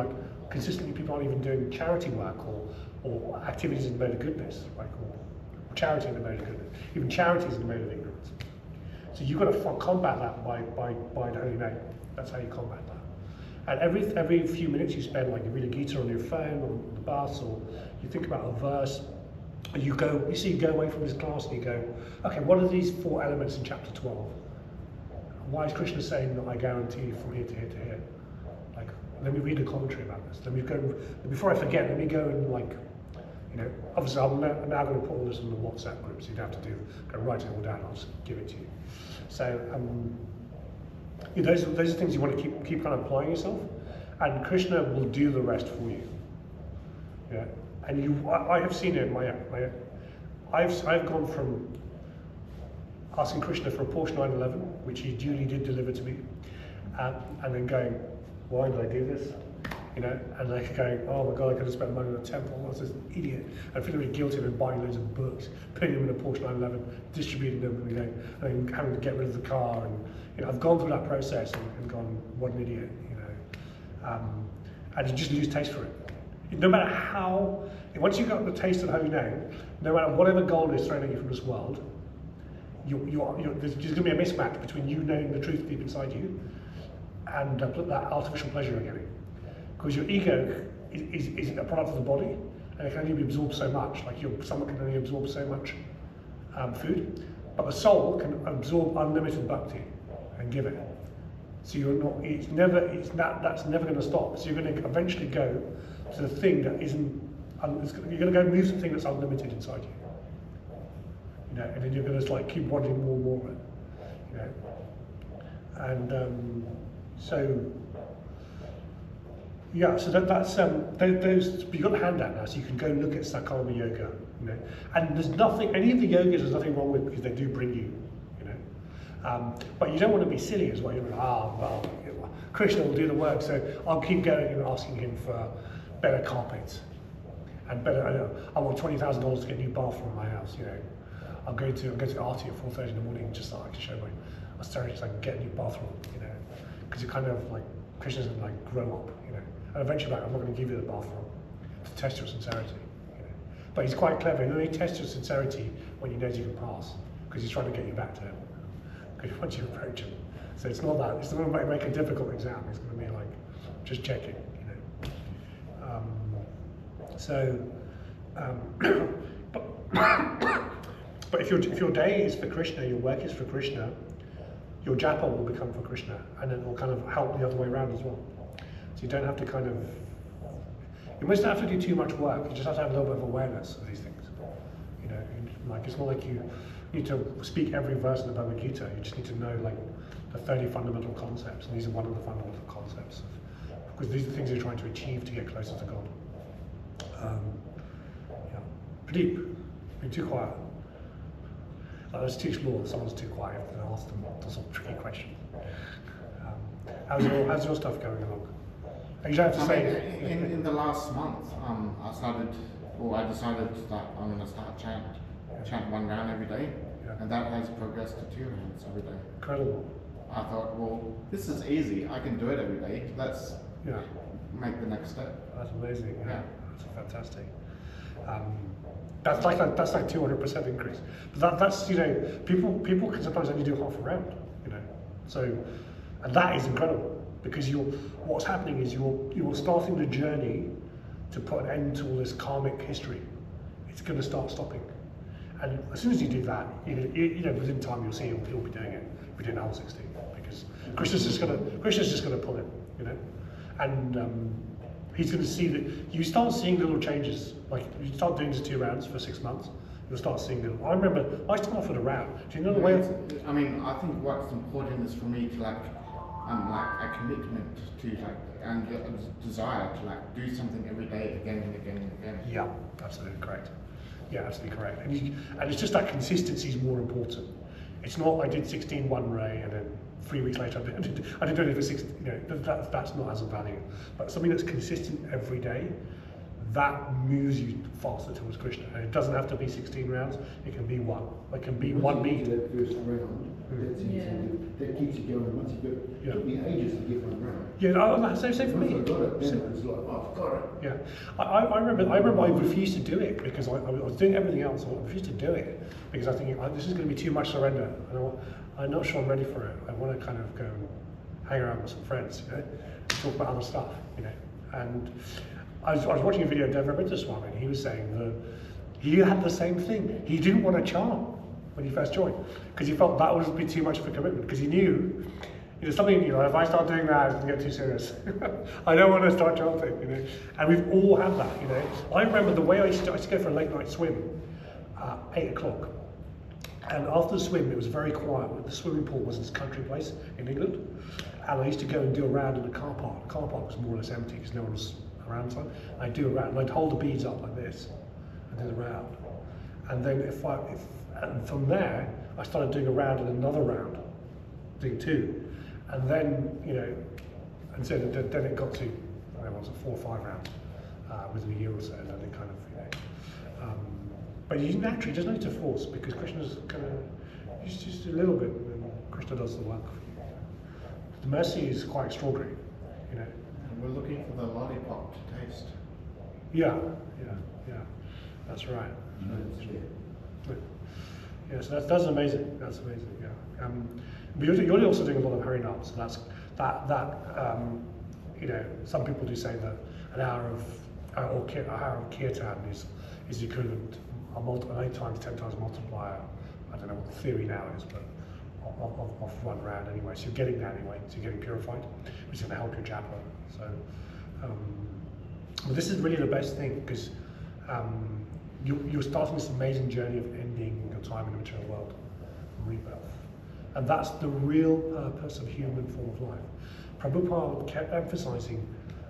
consistently, people aren't even doing charity work or activities in the mode of goodness, or charity in the mode of goodness. Even charity is in the mode of ignorance. So you've got to combat that by the holy name. That's how you combat that. And every few minutes you spend, you read a Gita on your phone or on the bus, or you think about a verse, and you go away from this class and you go, okay, what are these 4 elements in chapter 12? Why is Krishna saying that I guarantee from here to here to here? Let me read a commentary about this. Let me go, before I forget, let me go and obviously I'm now going to put all this in the WhatsApp group, so you'd have to go write it all down, I'll just give it to you. So, those are things you want to keep kind of applying yourself, and Krishna will do the rest for you. Yeah, and I have seen it. I've gone from asking Krishna for a Porsche 911, which he duly did deliver to me, and then going, why did I do this? And going, oh my God, I could have spent money on a temple. I was this idiot. I feel really guilty of buying loads of books, putting them in a Porsche 911, distributing them, and having to get rid of the car. And I've gone through that process and gone, what an idiot, and you just lose taste for it. No matter once you've got the taste of the holy name, no matter whatever goal is thrown at you from this world, there's going to be a mismatch between you knowing the truth deep inside you and that artificial pleasure you're getting. Because your ego is a product of the body, and it can only be absorbed so much. Like your stomach can only absorb so much food, but the soul can absorb unlimited bhakti and give it. So you're not. That's never going to stop. So you're going to eventually go to the thing that isn't. You're going to go move to the thing that's unlimited inside you. You know, and then you're going to like keep wanting more and more of it. You know, and so. Yeah, so that's those. You've got the handout now, so you can go and look at Sakama Yoga. You know, and there's nothing. Any of the yogas, there's nothing wrong with because they do bring you. You know, but you don't want to be silly as well. You're like, well, Krishna will do the work, so I'll keep going and asking him for better carpets and better. I want $20,000 to get a new bathroom in my house. You know, I'll go to Arti at 4:30 in the morning just so I can show my austerity so I can get a new bathroom. You know, because you're kind of like Krishna's gonna like grow up. You know. And eventually, I'm not going to give you the bathroom to test your sincerity. You know. But he's quite clever. He only tests your sincerity when he knows you can pass, because he's trying to get you back to him. Because he wants you to approach him. So it's not that. It's not going to make a difficult exam. It's going to be like just checking. You know. But if your day is for Krishna, your work is for Krishna, your japa will become for Krishna, and it will kind of help the other way around as well. So you don't have to you must not have to do too much work. You just have to have a little bit of awareness of these things. You know, like it's not like you need to speak every verse in the Bhagavad Gita. You just need to know like the 30 fundamental concepts, and these are one of the fundamental concepts. Because these are the things you're trying to achieve to get closer to God. Yeah. Pradeep, been too quiet. Let's teach law. Someone's too quiet. I have to ask them some tricky questions. How's your stuff going along? You don't have to say. In the last month, I decided that I'm going to start chant 1 round every day, and that has progressed to 2 rounds every day. Incredible. I thought, well, this is easy. I can do it every day. Let's make the next step. That's amazing. Yeah. That's fantastic. That's like 200% increase. But that's you know people can sometimes only do half a round. You know, so and that is incredible. Because what's happening is you're starting the journey to put an end to all this karmic history. It's going to start stopping, and as soon as you do that, you know within time you'll see he'll be doing it. We're doing the whole 16 because Krishna's just going to pull it, you know, and he's going to see that you start seeing little changes. Like you start doing this 2 rounds for 6 months, you'll start seeing little. I remember I started off with a round. Do you know the way? I mean, I think what's important is for me to like a commitment to and a desire to do something every day again and again and again. Yeah, absolutely correct. Yeah, absolutely correct. And it's just that consistency is more important. It's not I did 16 one ray and then 3 weeks later I didn't do it for 16. You know, that's not as of value. But something that's consistent every day, that moves you faster towards Krishna. And it doesn't have to be 16 rounds. It can be 1. It can be 1 beat. That first round, that keeps you going. Once you go, it took me ages to get 1 round. Yeah, same for me. Once I got it, then it was like, oh, I've got it. Yeah, I remember I refused to do it because I was doing everything else. I refused to do it because I think this is going to be too much surrender. I'm not sure I'm ready for it. I want to kind of go and hang around with some friends, you know, and talk about other stuff, you know. And I was watching a video of Devaraminta Swami, and he was saying that he had the same thing. He didn't want to chant when he first joined because he felt that would be too much of a commitment because he knew. Something, if I start doing that, it's going to get too serious. I don't want to start chanting, you know. And we've all had that, you know. I remember the way I used to go for a late night swim at 8 o'clock. And after the swim, it was very quiet. The swimming pool was this country place in England. And I used to go and do a round in the car park. The car park was more or less empty because no one was around time. I'd do a round, and I'd hold the beads up like this and do the round. And then and from there, I started doing a round and another round, doing 2. And then, you know, and so then it got to, I don't know, was it 4 or 5 rounds within a year or so, and then it kind of, you know. But you naturally just need to force because Krishna's kind of, just a little bit, and then Krishna does the work. The mercy is quite extraordinary, you know. And we're looking for the lollipop to taste. Yeah, that's right. Yeah, so that's amazing. That's amazing. Yeah. But you're also doing a lot of Harinam, so that's you know, some people do say that an hour of Kirtan is equivalent an 8 times, 10 times multiplier. I don't know what the theory now is, but of 1 round anyway. So you're getting that anyway. So you're getting purified, which is going to help your japa. So but this is really the best thing because you're starting this amazing journey of ending your time in the material world, rebirth. And that's the real purpose of human form of life. Prabhupada kept emphasizing,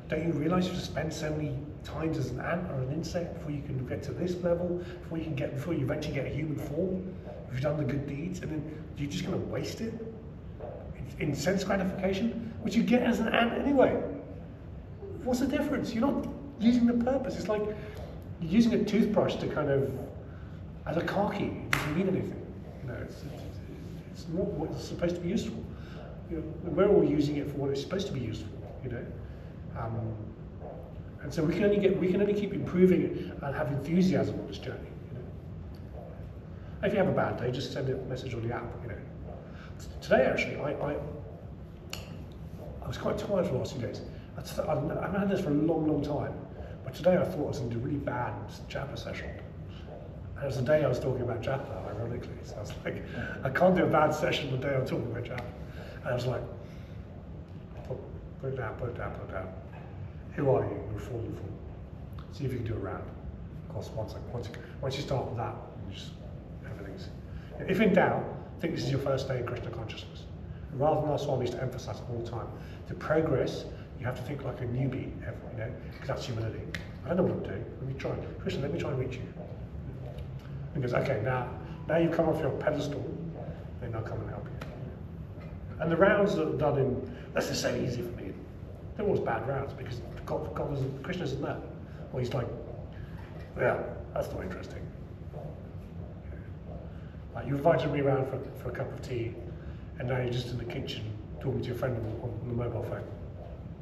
don't you realize you have to spend so many times as an ant or an insect before you can get to this level, before you eventually get a human form, if you've done the good deeds, and then you're just going to waste it in sense gratification, which you get as an ant anyway. What's the difference? You're not using the purpose. It's like you're using a toothbrush to kind of, as a car key, it doesn't mean anything. You know, it's not what it's supposed to be used for. You know, we're all using it for what it's supposed to be used for. You know, and so we can only keep improving it and have enthusiasm on this journey. You know, if you have a bad day, just send a message on the app. You know, today actually, I was quite tired for the last few days. I haven't had this for a long time, but today I thought I was going to do a really bad japa session. And it was the day I was talking about japa, ironically. So I was like, I can't do a bad session the day I'm talking about japa. And I was like, put it down. Who are you? You're a fool. See if you can do a round. Of course, once you start with that, everything's. If in doubt, think this is your first day in Krishna consciousness. Rather than our Swamis to emphasize all the time, to progress, you have to think like a newbie, you know, because that's humility. I don't know what I'm doing. Let me try. Krishna, let me try and reach you. He goes, okay, now you've come off your pedestal, then I'll come and help you. And the rounds that are done in, let's just say easy for me, they're always bad rounds because Krishna isn't there. Well, he's like, yeah, that's not interesting. Like you invited me around for a cup of tea, and now you're just in the kitchen talking to your friend on the mobile phone.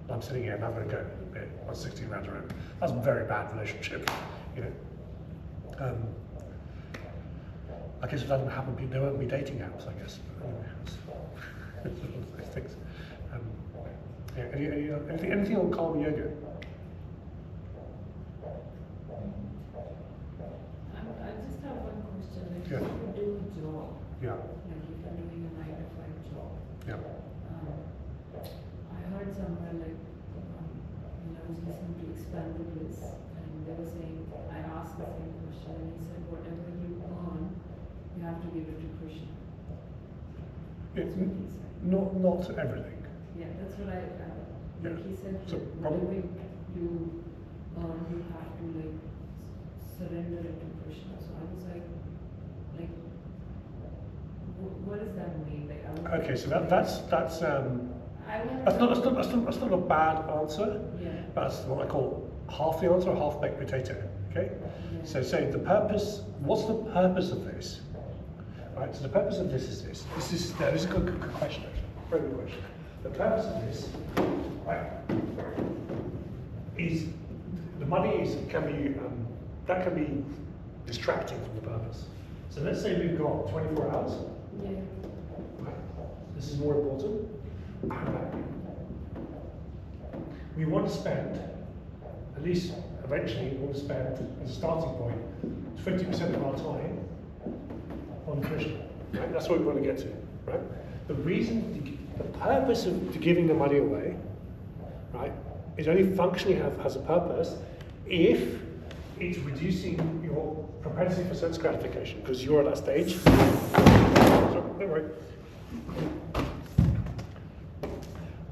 I'm sitting here and I'm going to go on 16 rounds around. That's a very bad relationship, you know. I guess if that didn't happen, there won't be dating apps, I guess. But anyway, it's one of those things. Yeah, anything on karma yoga? I just have one question. Like, Yeah. if you do a job, Yeah. like if you're doing a 9-to-5 job, Yeah. I heard somewhere like when I was listening to Expand the Bliss, and they were saying, I asked the same question, and he said, whatever you earn, you have to give it to Krishna. That's what he said. Not everything. Yeah, that's what I like. He said, So whatever you earn, you have to like surrender it to Krishna. So I was like, what does that mean? Like, I was Okay, so that's not a bad answer. Yeah. That's what I call half the answer, or half-baked potato. Okay. Yeah. So say the purpose. What's the purpose of this? Right. So the purpose of this is this. This is a good question. Actually. Very good question. The purpose of this, right, is the money can be distracting from the purpose. So let's say we've got 24 hours. Yeah. Right. This is more important. We want to spend, at least eventually, we want to spend, as a starting point, 20% of our time on Krishna. Right? That's what we want to get to. Right? The purpose of giving the money away, right, is only functionally has a purpose if it's reducing your propensity for sense gratification, because you're at that stage. Sorry, don't worry.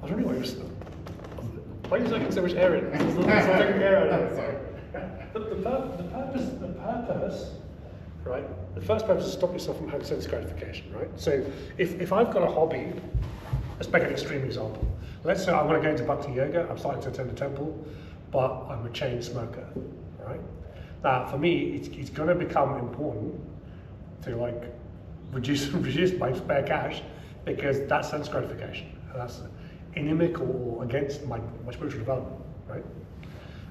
I don't know why you're still. Why are you taking so much air in? The purpose, right? The first purpose is to stop yourself from having sense gratification, right? So if I've got a hobby, let's make an extreme example. Let's say I want to go into Bhakti yoga, I'm starting to attend a temple, but I'm a chain smoker, right? Now, for me, it's going to become important to like reduce my spare cash because that's sense gratification. And that's inimical or against my spiritual development, right?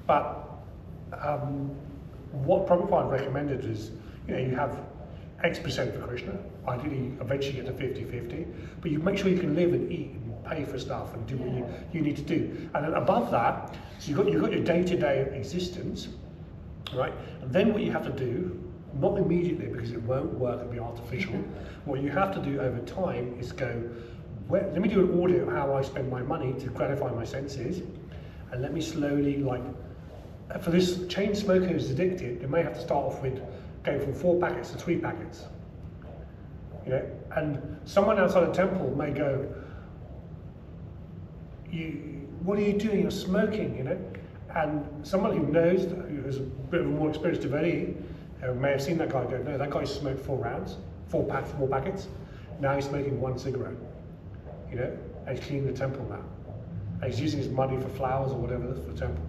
But what Prabhupada recommended is, you have X% for Krishna. Ideally, eventually get to 50-50. But you make sure you can live and eat and pay for stuff and do what you need to do. And then above that, so you've got your day-to-day existence, right? And then what you have to do, not immediately because it won't work and be artificial, what you have to do over time is go, let me do an audit of how I spend my money to gratify my senses, and let me slowly, like, for this chain smoker who's addicted, they may have to start off with going from 4 packets to 3 packets. You know, and someone outside a temple may go, what are you doing? You're smoking, you know? And someone who knows, who has a bit of a more experienced devotee, may have seen that guy go, no, that guy smoked 4 rounds, 4 packets. Now he's smoking 1 cigarette, you know? And he's cleaning the temple now. And he's using his money for flowers or whatever for the temple.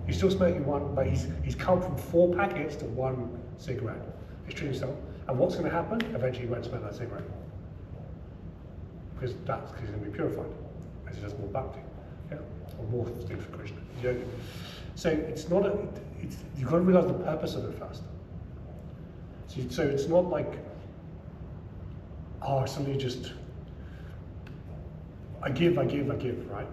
He's still smoking 1, but he's come from 4 packets to 1 cigarette. He's treating himself. And what's going to happen? Eventually he won't smoke that cigarette. Because he's going to be purified. As he does more bhakti. Yeah? Or more things for Krishna. Yoga. So it's not you've got to realize the purpose of it first. So it's not like, suddenly just, I give, right?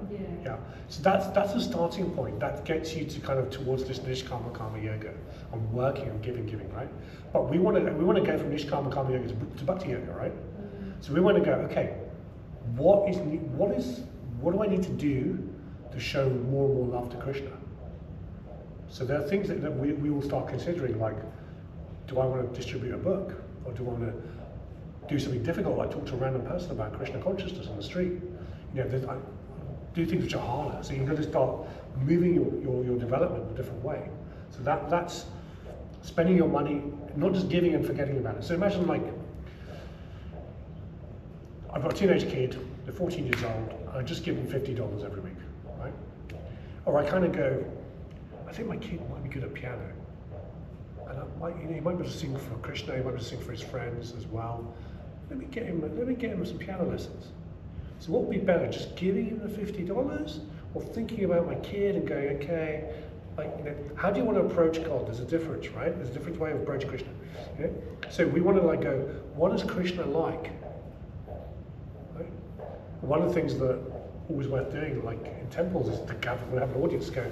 Yeah. So that's the starting point. That gets you to kind of towards this nishkama karma yoga. I'm working, I'm giving, right? But we want to go from nishkama karma yoga to bhakti yoga, right? So we want to go, okay, what do I need to do to show more and more love to Krishna? So there are things that we will start considering, like, do I want to distribute a book? Or do I want to do something difficult, like talk to a random person about Krishna consciousness on the street? You know, do things which are harder. So you've got to start moving your development in a different way. So that's spending your money, not just giving and forgetting about it. So imagine, like, I've got a teenage kid, they're 14 years old, I just give them $50 every week, right? Or I kind of go, I think my kid might be good at piano. And he might be able to sing for Krishna, he might be able to sing for his friends as well. Let me get him some piano lessons. So what would be better, just giving him the $50 or thinking about my kid and going, okay, like, you know, how do you want to approach God? There's a difference, right? There's a different way of approaching Krishna. You know? So we want to, like, go, what is Krishna like? Right? One of the things that always worth doing, like in temples, is to gather and have an audience go,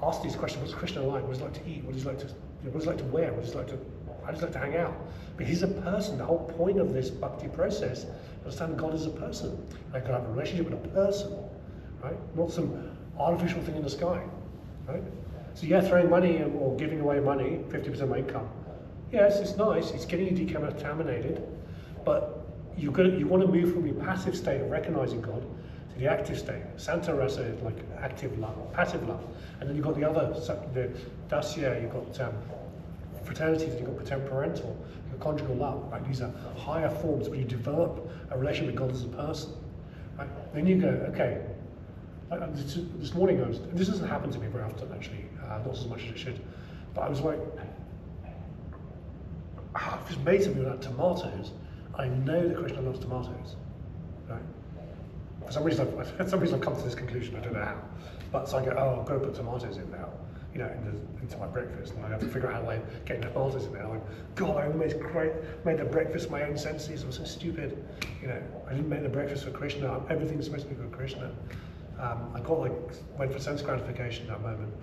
ask these questions. What's Krishna like? What does he like to eat? What does he like to wear? How does he like to hang out? But he's a person. The whole point of this bhakti process, understand God as a person. I can have a relationship with a person, right? Not some artificial thing in the sky, right? So yeah, throwing money or giving away money, 50% of my income. Yes, it's nice. It's getting you decontaminated, but you want to move from your passive state of recognizing God to the active state. Santa rasa is like active love, passive love. And then you've got the other, the dasya, you've got fraternities, you've got parental, you've got conjugal love, right? These are higher forms where you develop a relationship with God as a person, right? Then you go, okay, this morning this doesn't happen to me very often actually, not as much as it should, but I was like, I've just made something about tomatoes. I know that Krishna loves tomatoes, right? For some reason I've come to this conclusion, I don't know how. But so I go, I've got to put tomatoes in now, you know, into my breakfast, and I have to figure out how I get the tomatoes in there. I'm like, God, I almost made the breakfast my own senses. I'm so stupid, you know. I didn't make the breakfast for Krishna. Everything's supposed to be for Krishna. I went for sense gratification at that moment,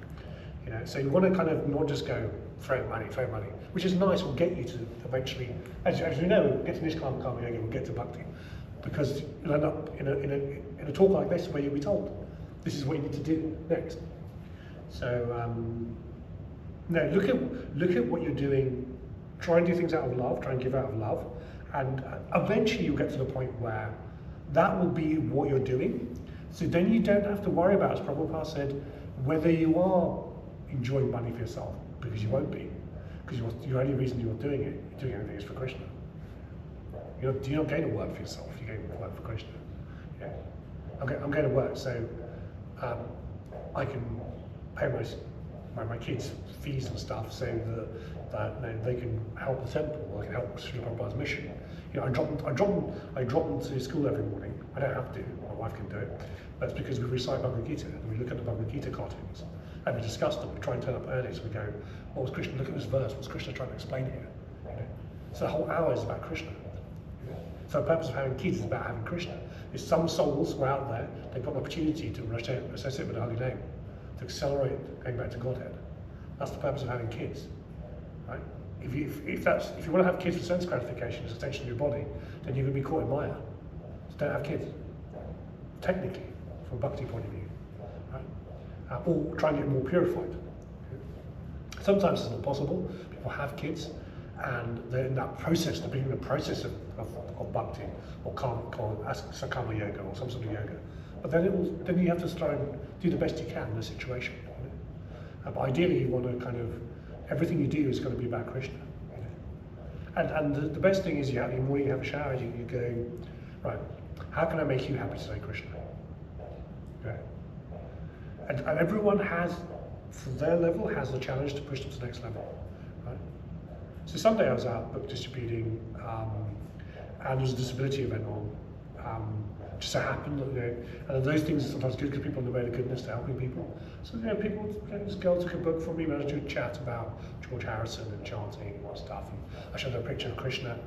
you know. So you want to kind of not just go throw money, which is nice. Will get you to eventually, as you know, we'll get to nishkama karma yoga, we'll get to bhakti, because you'll end up in a talk like this where you'll be told, this is what you need to do next. So no, look at what you're doing. Try and do things out of love. Try and give out of love, and eventually you'll get to the point where that will be what you're doing. So then you don't have to worry about, as Prabhupada said, whether you are enjoying money for yourself, because you won't be, because the only reason you're doing everything is for Krishna. You're not going to work for yourself. You're going to work for Krishna. Yeah. I'm going to work, so I can pay my kids' fees and stuff, so that they can help the temple. I can help Srila Prabhupada's mission. You know, I drop them to school every morning. I don't have to. My wife can do it. But it's because we recite Bhagavad Gita and we look at the Bhagavad Gita cartoons and we discuss them. We try and turn up early, so we go, "What was Krishna? Look at this verse. What's Krishna trying to explain here?" You know? So the whole hour is about Krishna. So the purpose of having kids is about having Krishna. If some souls were out there, they've got an opportunity to associate with the holy name, to accelerate going back to Godhead. That's the purpose of having kids, right? If you want to have kids for sense gratification, as extension of your body, then you're going to be caught in Maya. So don't have kids. Technically, from a Bhakti point of view, right? Or try and get more purified. Sometimes it's not possible. People have kids, and they're in that process, they're beginning the process of Bhakti, or Sakama yoga, or some sort of yoga. But then you have to try and do the best you can in the situation. You know? But ideally, you want to kind of, everything you do is going to be about Krishna. You know? And the best thing is in the morning you have a shower, you go, right, how can I make you happy today, Krishna? Okay. And everyone has, from their level, has the challenge to push them to the next level. Right? So someday I was out book distributing, and there was a disability event on. Just so happened that, and those things are sometimes good because people on the way to goodness, to helping people. So this girl took a book from me, and I was doing a chat about George Harrison and chanting and all stuff. And I showed her a picture of Krishna.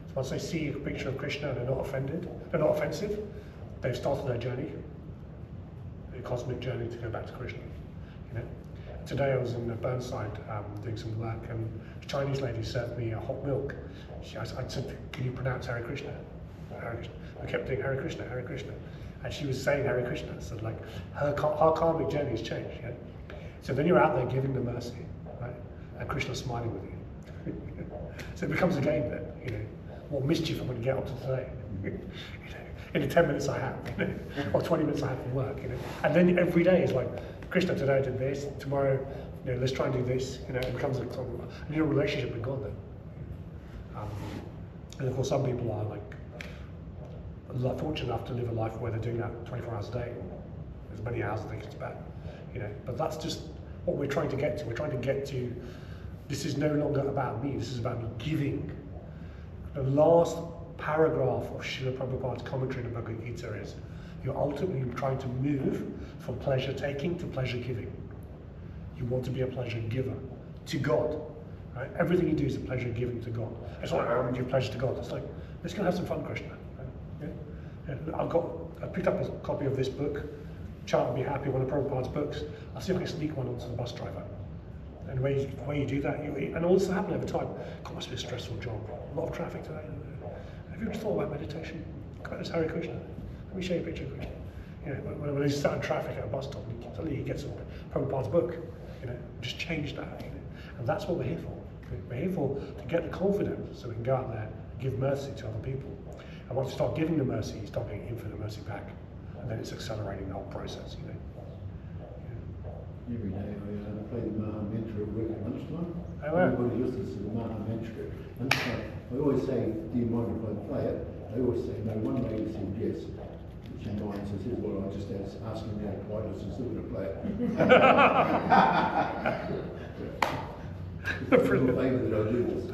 So once they see a picture of Krishna and they're not offensive, they've started their journey, a cosmic journey to go back to Krishna. You know. Today I was in Burnside doing some work, and a Chinese lady served me a hot milk. I said, "Can you pronounce Hare Krishna?" Hare Krishna. I kept doing Hare Krishna, Hare Krishna. And she was saying Hare Krishna. So like her karmic journey has changed. Yeah? So then you're out there giving the mercy, right? And Krishna's smiling with you. So it becomes a game then, you know. What mischief I'm going to get up to today? You know, in the 10 minutes I have, you know, or 20 minutes I have from work, you know. And then every day is like, Krishna, today I did this, tomorrow, you know, let's try and do this. You know, it becomes a new relationship with God then. And of course some people are like fortunate enough to live a life where they're doing that 24 hours a day, as many hours as they can spend, you know. But that's just what we're trying to get to. We're trying to get to, this is no longer about me, this is about me giving. The last paragraph of Srila Prabhupada's commentary on the Bhagavad Gita is, you're ultimately trying to move from pleasure taking to pleasure giving. You want to be a pleasure giver to God, right? Everything you do is a pleasure giving to God. It's not like, I want to give pleasure to God. It's like, let's go have some fun, Krishna. Yeah? Yeah. I picked up a copy of this book, Chant and Be Happy, one of Prabhupada's books. I'll see if I can sneak one onto the bus driver. And the way you do that, and all this will happen over time. God, must be a stressful job. A lot of traffic today. Have you ever thought about meditation? Go back to Hare Krishna. Let me show you a picture of Krishna. You know, when he's sat in traffic at a bus stop, suddenly he gets Prabhupada's book. You know, just change that. You know? And that's what we're here for. We're here to get the confidence so we can go out there and give mercy to other people. And once you start giving the mercy, you start getting infinite mercy back. And then it's accelerating the whole process, you know. Every day I play the Maha Mantra at work at lunchtime. Oh, wow. Everybody listens to the Maha Mantra. And so I always say, do you mind if I play it? They always say, no. One lady said yes. She minds and says, well, I just asking me why does she still going to play it? It's a little favour that I do this.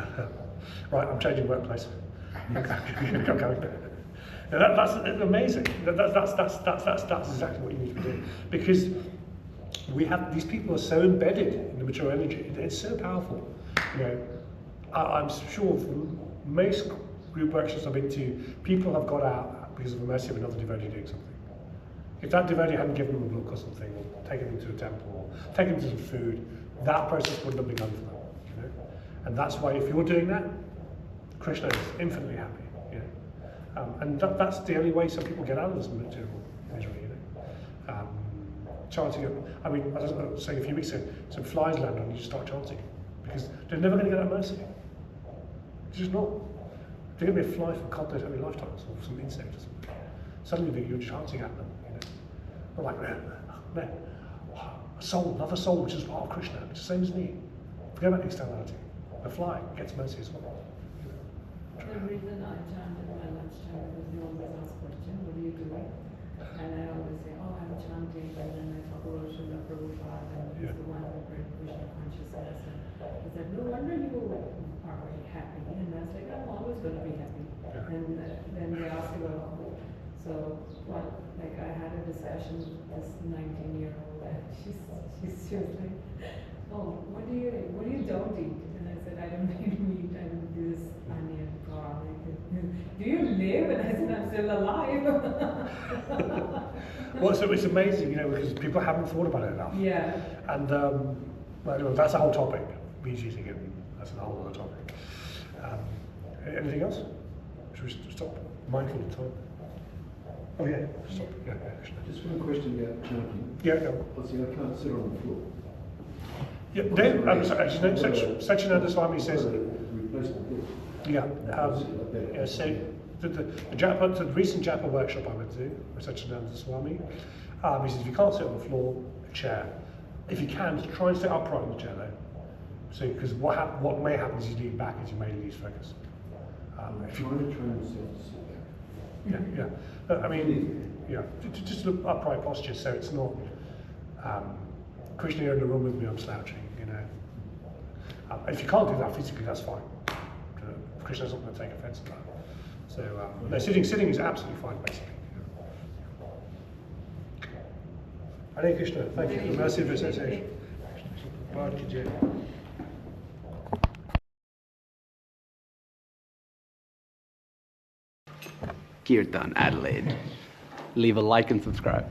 Right, I'm changing workplace. That's amazing. That's exactly what you need to be doing, because we have these people are so embedded in the mature energy. It's so powerful. You know, I'm sure from most group workshops I've been to, people have got out because of the mercy of another devotee doing something. If that devotee hadn't given them a book or something, or taken them to a temple, or taken them to some food, that process wouldn't have begun for them. You know? And that's why if you're doing that, Krishna is infinitely happy. You know? And that's the only way some people get out of this material misery. You know? Chanting, I mean, as I was saying a few weeks ago, some flies land on you, just start chanting, because they're never going to get that mercy. It's just not. They're going to be a fly from God knows how many lifetimes, or some insect or something. Suddenly you're chanting at them, you know. But like, no, a soul, another soul which is part of Krishna, it's the same as me. Forget about externality. The fly gets mercy as well. The reason I chant at my lunchtime is they always ask question, what are you doing? And I always say, oh, I'm chanting, and then I talk about Srila Prabhupada, and he's the one who brought Krishna consciousness. And he said, no wonder you are very happy. And I was like, I'm always going to be happy. And then they asked about, so, well, like I had a discussion with this 19-year-old, and she was like, oh, what do you don't eat? And I said, I don't eat meat, I don't do this onion, garlic. Do you live? And I said, I'm still alive. Well, so it's amazing, you know, because people haven't thought about it enough. Yeah. And well, anyway, that's a whole topic. Meat eating, and that's a whole other topic. Anything else? Should we stop? Mindful of time. Oh yeah, stop. Yeah, Krishna. Just one question about chanting. Yeah, yeah. Obviously, I can't sit on the floor. Yeah, Dave, Satchidananda Swami says, Replace the floor. yeah, yeah, so the recent Japa workshop I went to with Satchidananda Swami, he says if you can't sit on the floor, a chair. If you can, try and sit upright in the chair though. So, because what may happen is you lean back as you may lose focus. If you want to train yourself to sit back. Yeah, yeah. I mean, yeah, just look upright posture so it's not, Krishna, you're in the room with me, I'm slouching, you know. If you can't do that physically, that's fine. Krishna's not going to take offense to that. So, no, sitting is absolutely fine, basically. Hare Krishna, thank you for the mercy of your association. Bhagavad. Kirtan, Adelaide. Leave a like and subscribe.